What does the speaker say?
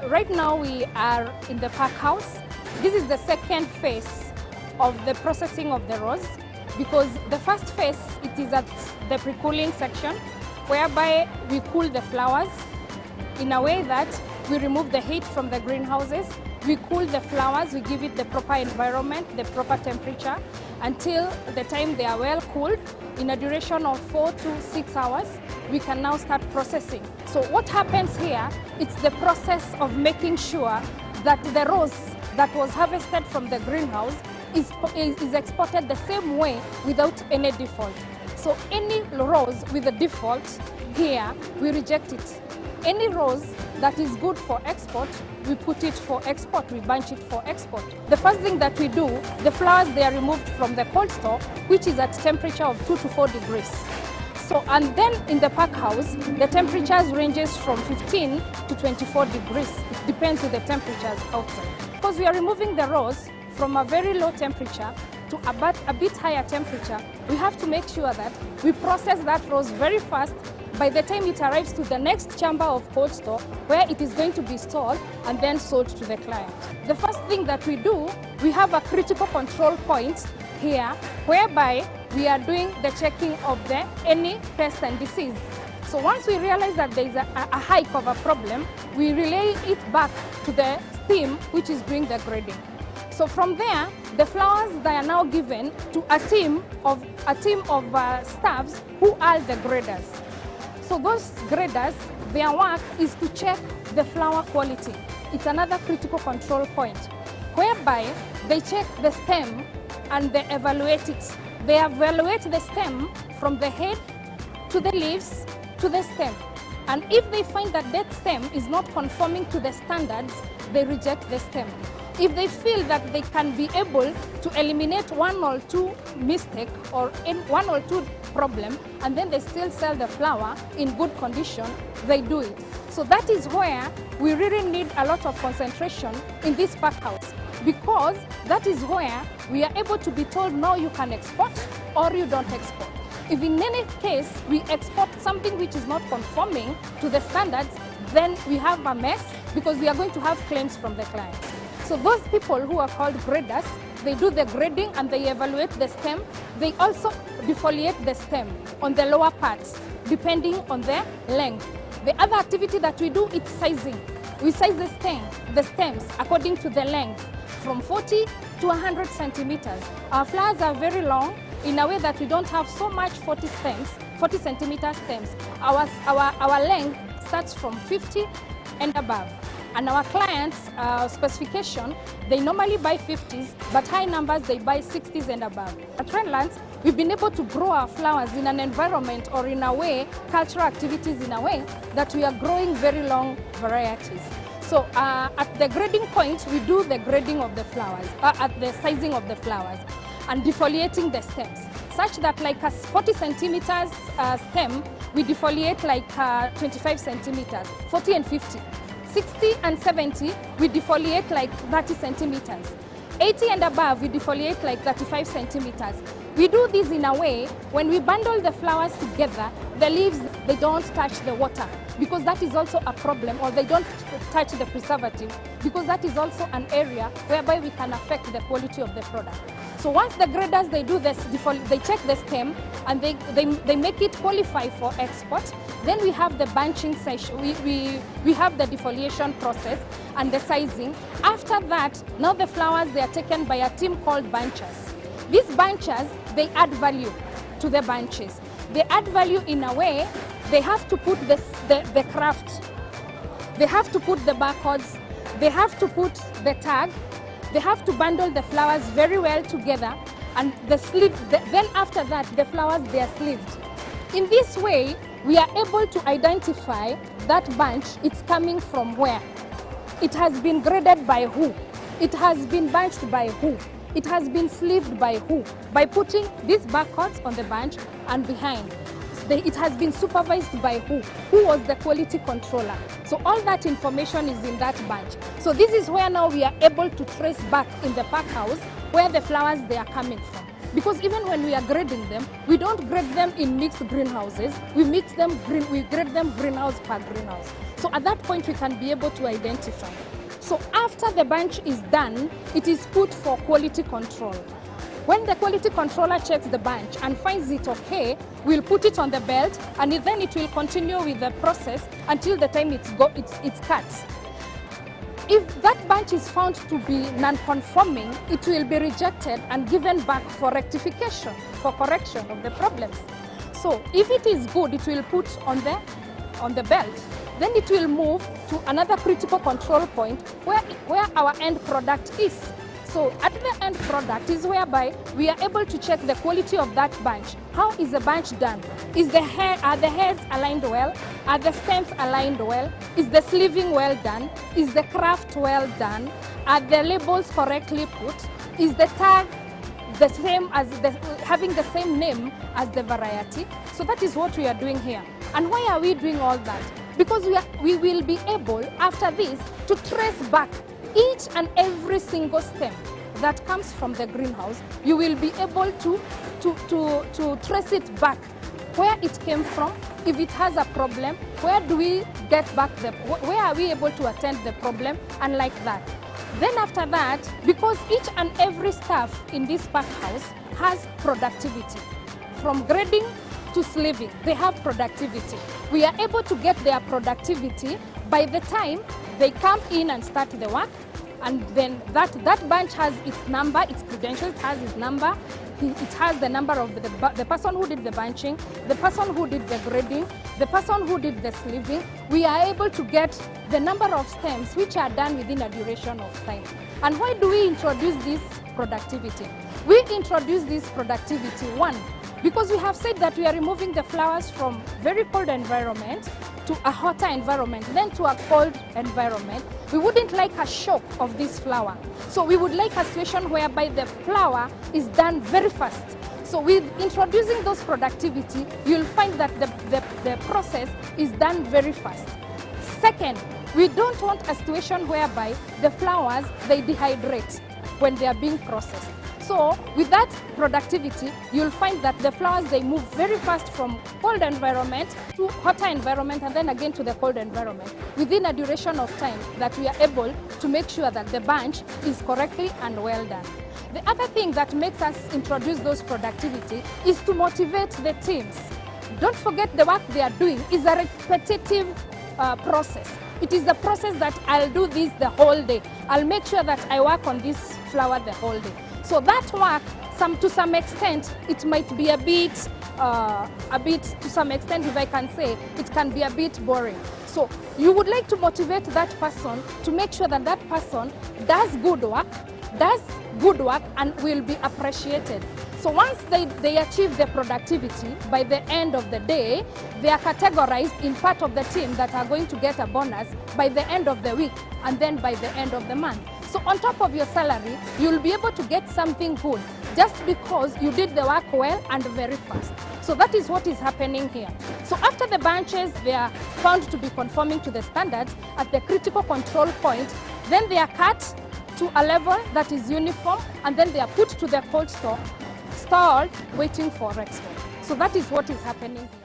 Right now we are in the pack house. This is the second phase of the processing of the rose, because the first phase, it is at the pre-cooling section, whereby we cool the flowers in a way that we remove the heat from the greenhouses. We cool the flowers, we give it the proper environment, the proper temperature, until the time they are well cooled. In a duration of 4 to 6 hours, we can now start processing. So what happens here, it's the process of making sure that the rose that was harvested from the greenhouse is exported the same way without any default. So any rose with a default here, we reject it. Any rose that is good for export, we put it for export, we bunch it for export. The first thing that we do, the flowers, they are removed from the cold store, which is at temperature of 2 to 4 degrees. So, and then in the pack house, the temperatures ranges from 15 to 24 degrees. It depends on the temperatures outside. Because we are removing the rose from a very low temperature to a bit higher temperature, we have to make sure that we process that rose very fast by the time it arrives to the next chamber of cold store, where it is going to be stored and then sold to the client. The first thing that we do, we have a critical control point here, whereby we are doing the checking of any pest and disease. So once we realize that there is a hike of a problem, we relay it back to the team which is doing the grading. So from there, the flowers, they are now given to a team of staffs who are the graders. So those graders, their work is to check the flower quality. It's another critical control point, whereby they check the stem and they evaluate it. They evaluate the stem from the head to the leaves to the stem. And if they find that that stem is not conforming to the standards, they reject the stem. If they feel that they can be able to eliminate 1 or 2 mistake or in 1 or 2 problem, and then they still sell the flower in good condition, they do it. So that is where we really need a lot of concentration in this pack house, because that is where we are able to be told, now you can export or you don't export. If in any case we export something which is not conforming to the standards, then we have a mess, because we are going to have claims from the clients. So those people who are called graders, they do the grading and they evaluate the stem. They also defoliate the stem on the lower parts, depending on the length. The other activity that we do is sizing. We size the stems according to the length, from 40 to 100 centimeters. Our flowers are very long in a way that we don't have so much 40 centimeter stems. Our length starts from 50 and above. And our clients' specification, they normally buy 50s, but high numbers, they buy 60s and above. At Trendlands, we've been able to grow our flowers in an environment, or in a way, cultural activities in a way, that we are growing very long varieties. So at the grading point, we do the grading of the flowers, at the sizing of the flowers, and defoliating the stems, such that like a 40 centimeters stem, we defoliate like 25 centimeters, 40 and 50. 60 and 70, we defoliate like 30 centimeters. 80 and above, we defoliate like 35 centimeters. We do this in a way, when we bundle the flowers together, the leaves, they don't touch the water, because that is also a problem, or they don't touch the preservative, because that is also an area whereby we can affect the quality of the product. So once the graders, they do this, they check the stem and they make it qualify for export. Then we have the bunching session, we have the defoliation process and the sizing. After that, now the flowers, they are taken by a team called bunchers. These bunchers, they add value to the bunches. They add value in a way, they have to put the craft, they have to put the barcodes, they have to put the tag, they have to bundle the flowers very well together, and the sleeve, then after that, the flowers, they are sleeved. In this way, we are able to identify that bunch, it's coming from where. It has been graded by who. It has been bunched by who. It has been sleeved by who. By putting these barcodes on the bunch and behind. It has been supervised by who was the quality controller. So all that information is in that bunch. So this is where now we are able to trace back in the pack house where the flowers, they are coming from. Because even when we are grading them, we don't grade them in mixed greenhouses. We grade them greenhouse per greenhouse. So at that point, we can be able to identify. So after the bunch is done, it is put for quality control. When the quality controller checks the bunch and finds it okay, we'll put it on the belt, and then it will continue with the process until the time it's cut. If that bunch is found to be non-conforming, it will be rejected and given back for rectification, for correction of the problems. So if it is good, it will put on the belt. Then it will move to another critical control point where our end product is. So at the end product is whereby we are able to check the quality of that bunch. How is the bunch done? Are the heads aligned well? Are the stems aligned well? Is the sleeving well done? Is the craft well done? Are the labels correctly put? Is the tag the same as having the same name as the variety? So that is what we are doing here. And why are we doing all that? Because we will be able, after this, to trace back each and every single stem that comes from the greenhouse. You will be able to trace it back, where it came from. If it has a problem, where do we get back where are we able to attend the problem, and like that. Then after that, because each and every staff in this pack house has productivity, from grading to sleeving, they have productivity. We are able to get their productivity by the time they come in and start the work, and then that bunch has its number, its credentials, has its number. It has the number of the person who did the bunching, the person who did the grading, the person who did the sleeving. We are able to get the number of stems which are done within a duration of time. And why do we introduce this productivity? We introduce this productivity, one, because we have said that we are removing the flowers from very cold environment to a hotter environment, then to a cold environment. We wouldn't like a shock of this flower. So we would like a situation whereby the flower is done very fast. So with introducing those productivity, you'll find that the process is done very fast. Second, we don't want a situation whereby the flowers, they dehydrate when they are being processed. So with that productivity, you'll find that the flowers, they move very fast from cold environment to hotter environment, and then again to the cold environment within a duration of time that we are able to make sure that the bunch is correctly and well done. The other thing that makes us introduce those productivity is to motivate the teams. Don't forget, the work they are doing is a repetitive process. It is the process that I'll do this the whole day. I'll make sure that I work on this flower the whole day. So that work, to some extent, it might be a bit, to some extent, if I can say, it can be a bit boring. So you would like to motivate that person to make sure that that person does good work and will be appreciated. So once they achieve the productivity, by the end of the day, they are categorized in part of the team that are going to get a bonus by the end of the week and then by the end of the month. So on top of your salary, you'll be able to get something good just because you did the work well and very fast. So that is what is happening here. So after the bunches, they are found to be conforming to the standards at the critical control point, then they are cut to a level that is uniform, and then they are put to the cold store, stored, waiting for export. So that is what is happening here.